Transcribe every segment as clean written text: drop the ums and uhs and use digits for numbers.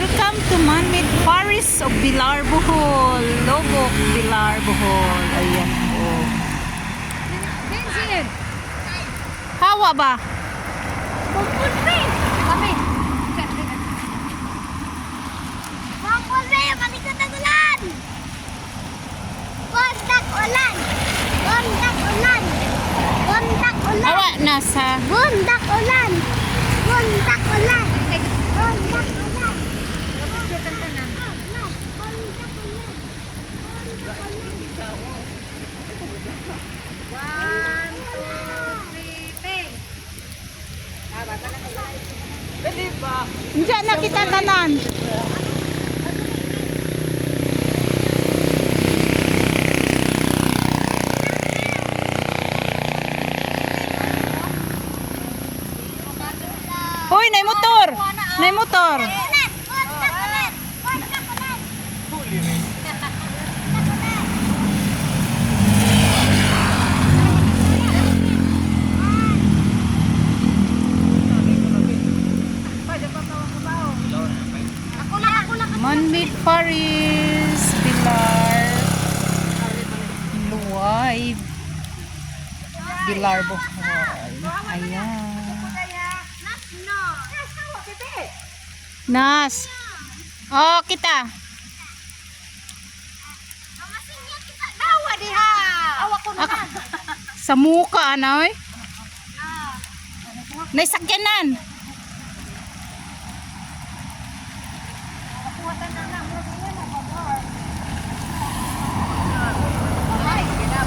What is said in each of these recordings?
Welcome to Man-Made Forest of Bilar, Bohol. Lobok, Bilar, Bohol. Ayan po. Hawa ba? Pupulpe! Kami! Pupulpe! Malikot ang ulan! Bondak ulan! Bondak ulan! Bondak ulan! Hawa nasa. Bondak ulan! Bondak ulan! Bondak ulan! Diyan na kita tanan. Hoy, nay motor. Nay motor. Bondak ulan! Bondak ulan! Man-Made Forest, Bilar, Luway, Bilar, Bohol. Ayan. Nas. Oh, kita. Awa diha! Awa ko naman! Sa muka, ano eh? Naisakyanan.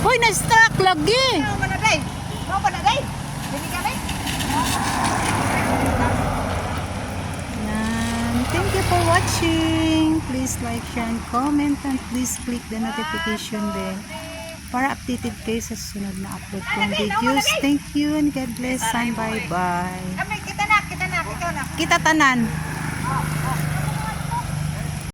Hoy, na-struck lagi. Yan. Thank you for watching. Please like, share, and comment. And please click the notification bell para updated kayo sa sunod na upload kong videos. Thank you and God bless and bye-bye. Kita na, ikaw na. Kita tanan.